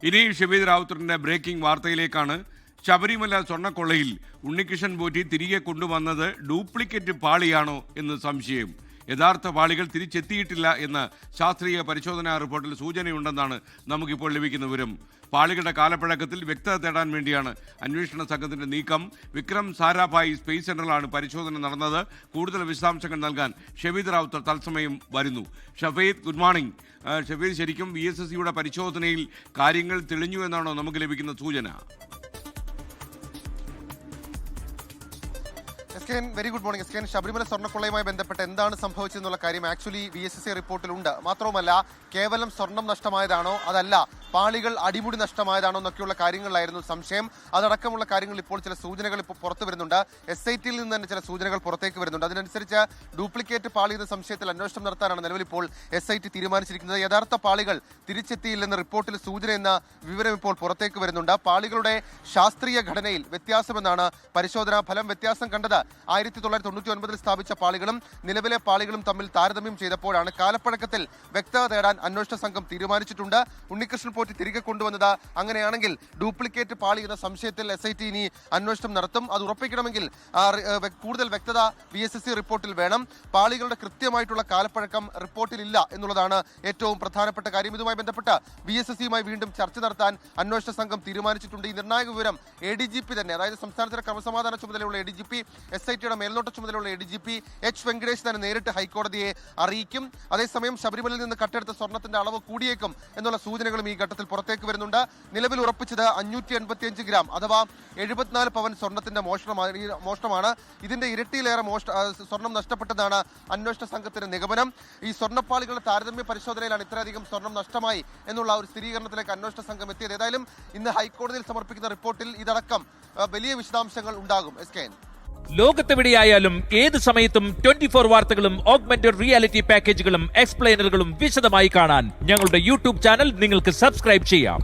ഇനി ഷബീദ് റാവുത്തറിന്റെ ബ്രേക്കിംഗ് വാർത്തയിലേക്കാണ്. ശബരിമല സ്വർണ്ണക്കൊള്ളയിൽ ഉണ്ണികൃഷ്ണൻ പോറ്റി തിരികെ കൊണ്ടുവന്നത് ഡ്യൂപ്ലിക്കേറ്റ് പാളിയാണോ എന്ന് സംശയം. യഥാർത്ഥ പാളികൾ തിരിച്ചെത്തിയിട്ടില്ല എന്ന ശാസ്ത്രീയ പരിശോധനാ റിപ്പോർട്ടിൽ സൂചനയുണ്ടെന്നാണ് നമുക്കിപ്പോൾ ലഭിക്കുന്ന വിവരം. പാളികളുടെ കാലപ്പഴക്കത്തിൽ വ്യക്തത തേടാൻ വേണ്ടിയാണ് അന്വേഷണ സംഘത്തിന്റെ നീക്കം. വിക്രം സാരാഭായ് സ്പേസ് സെന്ററിലാണ് പരിശോധന നടന്നത്. കൂടുതൽ വിശദാംശങ്ങൾ നൽകാൻ ഷബീദ് റാവുത്തർ തത്സമയം വരുന്നു. Shafeed, good morning. ഷഫീദ്, ശരിക്കും VSSCയുടെ പരിശോധനയിൽ കാര്യങ്ങൾ തെളിഞ്ഞു എന്നാണോ നമുക്ക് ലഭിക്കുന്ന സൂചന? വെരി ഗുഡ് മോർണിംഗ് എസ്കേൻ. ശബരിമല സ്വർണ്ണക്കൊള്ളയുമായി ബന്ധപ്പെട്ട് എന്താണ് സംഭവിച്ചതെന്നുള്ള കാര്യം ആക്ച്വലി VSSC റിപ്പോർട്ടിലുണ്ട്. മാത്രവുമല്ല, കേവലം സ്വർണം നഷ്ടമായതാണോ അതല്ല പാളികൾ അടിമുടി നഷ്ടമായതാണോ എന്നൊക്കെയുള്ള കാര്യങ്ങളിലായിരുന്നു സംശയം. അതടക്കമുള്ള കാര്യങ്ങൾ ഇപ്പോൾ ചില സൂചനകൾ ഇപ്പോൾ പുറത്തു വരുന്നുണ്ട്. SITയിൽ നിന്ന് തന്നെ ചില സൂചനകൾ പുറത്തേക്ക് വരുന്നുണ്ട്. അതിനനുസരിച്ച് ഡ്യൂപ്ലിക്കേറ്റ് പാളി എന്ന സംശയത്തിൽ അന്വേഷണം നടത്താനാണ് നിലവിൽ ഇപ്പോൾ SIT തീരുമാനിച്ചിരിക്കുന്നത്. യഥാർത്ഥ പാളികൾ തിരിച്ചെത്തിയില്ലെന്ന റിപ്പോർട്ടിൽ സൂചന എന്ന വിവരം ഇപ്പോൾ പുറത്തേക്ക് വരുന്നുണ്ട്. പാളികളുടെ ശാസ്ത്രീയ ഘടനയിൽ വ്യത്യാസമെന്നാണ് പരിശോധനാ ഫലം. വ്യത്യാസം കണ്ടത് 1999 സ്ഥാപിച്ച പാളികളും നിലവിലെ പാളികളും തമ്മിൽ താരതമ്യം ചെയ്തപ്പോഴാണ്. കാലപ്പഴക്കത്തിൽ വ്യക്തത തേടാൻ അന്വേഷണ സംഘം തീരുമാനിച്ചിട്ടുണ്ട്. ഉണ്ണികൃഷ്ണൻ പോറ്റി തിരികെ കൊണ്ടുവന്നത് അങ്ങനെയാണെങ്കിൽ ഡ്യൂപ്ലിക്കേറ്റ് പാളി എന്ന സംശയത്തിൽ SIT ഇനി അന്വേഷണം നടത്തും. അത് ഉറപ്പിക്കണമെങ്കിൽ കൂടുതൽ വ്യക്തത VSSC റിപ്പോർട്ടിൽ വേണം. പാളികളുടെ കൃത്യമായിട്ടുള്ള കാലപ്പഴക്കം റിപ്പോർട്ടിൽ ഇല്ല എന്നുള്ളതാണ് ഏറ്റവും പ്രധാനപ്പെട്ട കാര്യം. ഇതുമായി ബന്ധപ്പെട്ട് VSSCയുമായി വീണ്ടും ചർച്ച നടത്താൻ അന്വേഷണ സംഘം തീരുമാനിച്ചിട്ടുണ്ട്. ഈ നിർണായക വിവരം ADGP തന്നെ, അതായത് സംസ്ഥാനത്തിന്റെ ക്രമസമാധാന ചുമതലയുള്ള ADGP, SITയുടെ മേൽനോട്ട ചുമതലയുള്ള ADGP H വെങ്കടേഷ് തന്നെ നേരിട്ട് ഹൈക്കോടതിയെ അറിയിക്കും. അതേസമയം ശബരിമലയിൽ നിന്ന് കട്ടെടുത്ത സ്വർണത്തിന്റെ അളവ് കൂടിയേക്കും എന്നുള്ള സൂചനകളും ഈ ഘട്ടത്തിൽ പുറത്തേക്ക് വരുന്നുണ്ട്. നിലവിൽ ഉറപ്പിച്ചത് 585 ഗ്രാം അഥവാ 74 പവൻ സ്വർണത്തിന്റെ മോഷണമാണ്. ഇതിന്റെ ഇരട്ടിയിലേറെ സ്വർണം നഷ്ടപ്പെട്ടതാണ് അന്വേഷണ സംഘത്തിന്റെ നിഗമനം. ഈ സ്വർണ്ണപ്പാളികളുടെ താരതമ്യ പരിശോധനയിലാണ് ഇത്രയധികം സ്വർണം നഷ്ടമായി എന്നുള്ള ഒരു സ്ഥിരീകരണത്തിലേക്ക് അന്വേഷണ സംഘം എത്തിയത്. ഏതായാലും ഇന്ന് ഹൈക്കോടതിയിൽ സമർപ്പിക്കുന്ന റിപ്പോർട്ടിൽ ഇതടക്കം വലിയ വിശദാംശങ്ങൾ ഉണ്ടാകും. ലോകത്തെവിടെയായാലും ഏത് സമയത്തും 24 വാർത്തകളും ഓഗ്മെന്റഡ് റിയാലിറ്റി പാക്കേജുകളും എക്സ്പ്ലെയിനറുകളും വിശദമായി കാണാൻ ഞങ്ങളുടെ YouTube ചാനൽ നിങ്ങൾക്ക് സബ്സ്ക്രൈബ് ചെയ്യാം.